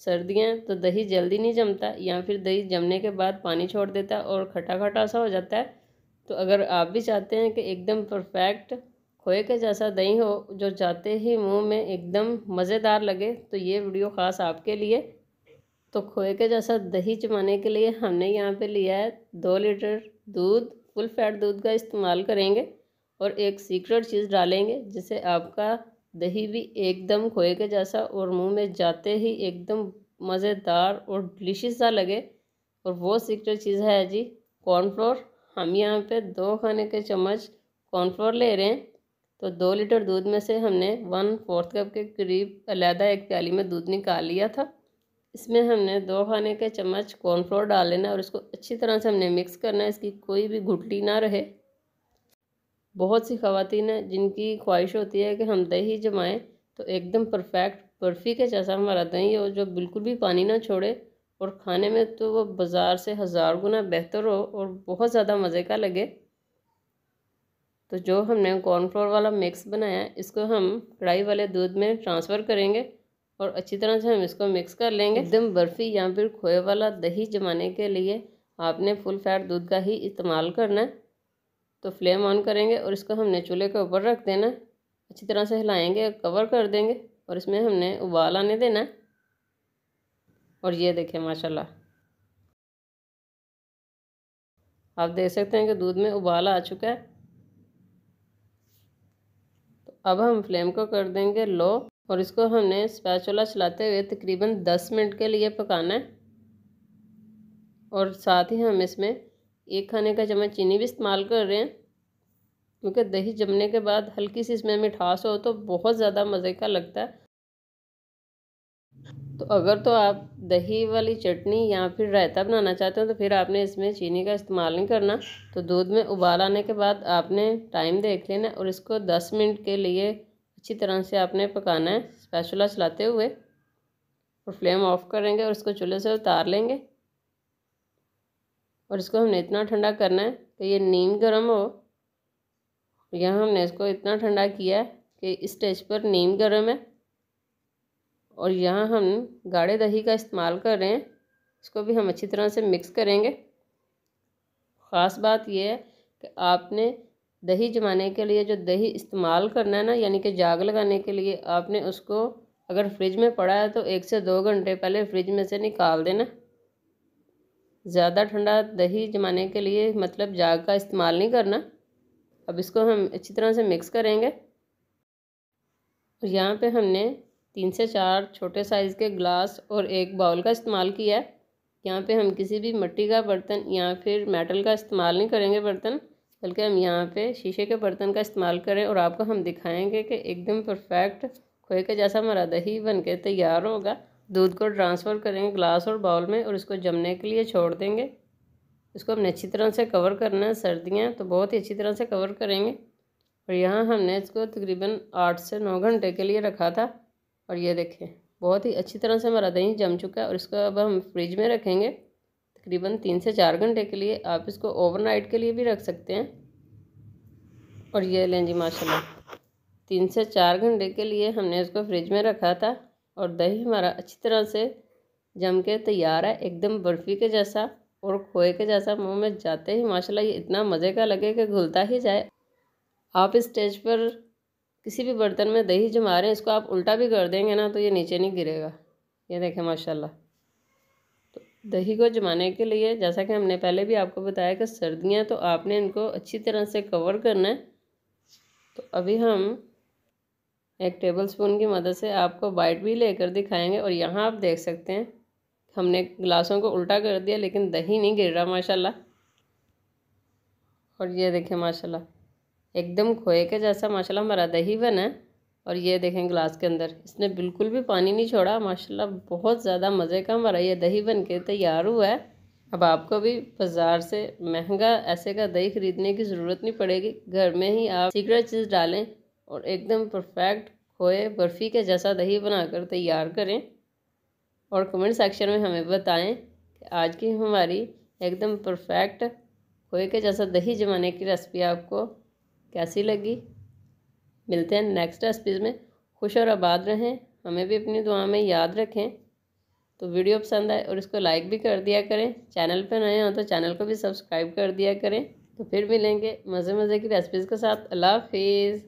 सर्दियाँ तो दही जल्दी नहीं जमता, या फिर दही जमने के बाद पानी छोड़ देता है और खट्टा खट्टा सा हो जाता है। तो अगर आप भी चाहते हैं कि एकदम परफेक्ट खोए के जैसा दही हो जो जाते ही मुंह में एकदम मज़ेदार लगे, तो ये वीडियो ख़ास आपके लिए। तो खोए के जैसा दही जमाने के लिए हमने यहाँ पे लिया है 2 लीटर दूध। फुल फैट दूध का इस्तेमाल करेंगे और एक सीक्रेट चीज़ डालेंगे जिससे आपका दही भी एकदम खोए के जैसा और मुंह में जाते ही एकदम मज़ेदार और डिलीशियस सा लगे। और वो सीक्रेट चीज़ है जी कॉर्नफ्लोर। हम यहाँ पे 2 खाने के चम्मच कॉर्नफ्लोर ले रहे हैं। तो 2 लीटर दूध में से हमने 1/4 कप के करीब अलहदा एक प्याली में दूध निकाल लिया था। इसमें हमने 2 खाने के चम्मच कॉर्नफ्लोर डाल लेना और इसको अच्छी तरह से हमने मिक्स करना है, इसकी कोई भी गुठली ना रहे। बहुत सी ख़वातीन हैं जिनकी ख्वाहिश होती है कि हम दही जमाएं तो एकदम परफेक्ट बर्फ़ी के जैसा हमारा दही हो, जो बिल्कुल भी पानी ना छोड़े और खाने में तो वो बाज़ार से 1000 गुना बेहतर हो और बहुत ज़्यादा मज़े का लगे। तो जो हमने कॉर्नफ्लोर वाला मिक्स बनाया है इसको हम कढ़ाई वाले दूध में ट्रांसफ़र करेंगे और अच्छी तरह से हम इसको मिक्स कर लेंगे। एकदम बर्फ़ी या फिर खोए वाला दही जमाने के लिए आपने फुल फैट दूध का ही इस्तेमाल करना है। तो फ्लेम ऑन करेंगे और इसको हमने चूल्हे के ऊपर रख देना, अच्छी तरह से हिलाएंगे, कवर कर देंगे और इसमें हमने उबाल आने देना। और ये देखें माशाल्लाह, आप देख सकते हैं कि दूध में उबाल आ चुका है। तो अब हम फ्लेम को कर देंगे लो और इसको हमने स्पैचुला चलाते हुए तकरीबन 10 मिनट के लिए पकाना है। और साथ ही हम इसमें 1 खाने का चम्मच चीनी भी इस्तेमाल कर रहे हैं, क्योंकि दही जमने के बाद हल्की सी इसमें मिठास हो तो बहुत ज़्यादा मज़े का लगता है। तो अगर तो आप दही वाली चटनी या फिर रायता बनाना चाहते हो तो फिर आपने इसमें चीनी का इस्तेमाल नहीं करना। तो दूध में उबाल आने के बाद आपने टाइम देख लेना और इसको 10 मिनट के लिए अच्छी तरह से आपने पकाना है स्पैचुला चलाते हुए। और फ्लेम ऑफ करेंगे और इसको चूल्हे से उतार लेंगे और इसको हमने इतना ठंडा करना है कि ये नीम गर्म हो। यहाँ हमने इसको इतना ठंडा किया है कि इस स्टेज पर नीम गर्म है और यहाँ हम गाढ़े दही का इस्तेमाल कर रहे हैं। इसको भी हम अच्छी तरह से मिक्स करेंगे। ख़ास बात यह है कि आपने दही जमाने के लिए जो दही इस्तेमाल करना है ना, यानी कि जाग लगाने के लिए, आपने उसको अगर फ्रिज में पड़ा है तो 1 से 2 घंटे पहले फ्रिज में से निकाल देना। ज़्यादा ठंडा दही जमाने के लिए मतलब जाग का इस्तेमाल नहीं करना। अब इसको हम अच्छी तरह से मिक्स करेंगे और यहाँ पे हमने 3 से 4 छोटे साइज़ के ग्लास और एक बाउल का इस्तेमाल किया है। यहाँ पे हम किसी भी मिट्टी का बर्तन या फिर मेटल का इस्तेमाल नहीं करेंगे बर्तन, बल्कि हम यहाँ पे शीशे के बर्तन का इस्तेमाल करें और आपको हम दिखाएंगे कि एकदम परफेक्ट खोए के जैसा हमारा दही बन के तैयार होगा। दूध को ट्रांसफ़र करेंगे ग्लास और बाउल में और इसको जमने के लिए छोड़ देंगे। इसको हमने अच्छी तरह से कवर करना है, सर्दियाँ तो बहुत ही अच्छी तरह से कवर करेंगे। और यहाँ हमने इसको तकरीबन 8 से 9 घंटे के लिए रखा था और ये देखें बहुत ही अच्छी तरह से हमारा दही जम चुका है। और इसको अब हम फ्रिज में रखेंगे तकरीबन 3 से 4 घंटे के लिए। आप इसको ओवरनाइट के लिए भी रख सकते हैं। और ये लें जी माशाल्लाह 3 से 4 घंटे के लिए हमने इसको फ्रिज में रखा था और दही हमारा अच्छी तरह से जम के तैयार है, एकदम बर्फ़ी के जैसा और खोए के जैसा। मुंह में जाते ही माशाल्लाह ये इतना मज़े का लगे कि घुलता ही जाए। आप इस स्टेज पर किसी भी बर्तन में दही जमा रहे हैं, इसको आप उल्टा भी कर देंगे ना तो ये नीचे नहीं गिरेगा। ये देखें माशाल्लाह। तो दही को जमाने के लिए जैसा कि हमने पहले भी आपको बताया कि सर्दियाँ तो आपने इनको अच्छी तरह से कवर करना है। तो अभी हम 1 टेबल स्पून की मदद से आपको बाइट भी लेकर दिखाएंगे। और यहाँ आप देख सकते हैं हमने गिलासों को उल्टा कर दिया लेकिन दही नहीं गिर रहा माशाल्लाह। और ये देखें माशाल्लाह एकदम खोए के जैसा माशाल्लाह हमारा दही बना है। और ये देखें गिलास के अंदर इसने बिल्कुल भी पानी नहीं छोड़ा माशाल्लाह। बहुत ज़्यादा मज़े का हमारा ये दही बन के तैयार हुआ है। अब आपको भी बाज़ार से महंगा ऐसे का दही ख़रीदने की ज़रूरत नहीं पड़ेगी। घर में ही आप सीक्रेट चीज़ डालें और एकदम परफेक्ट खोए बर्फ़ी के जैसा दही बनाकर तैयार करें। और कमेंट सेक्शन में हमें बताएं कि आज की हमारी एकदम परफेक्ट खोए के जैसा दही जमाने की रेसिपी आपको कैसी लगी। मिलते हैं नेक्स्ट रेसिपीज़ में। खुश और आबाद रहें, हमें भी अपनी दुआ में याद रखें। तो वीडियो पसंद आए और इसको लाइक भी कर दिया करें। चैनल पे नए हो तो चैनल को भी सब्सक्राइब कर दिया करें। तो फिर मिलेंगे मज़े मज़े की रेसिपीज़ के साथ। अल्लाह हाफिज़।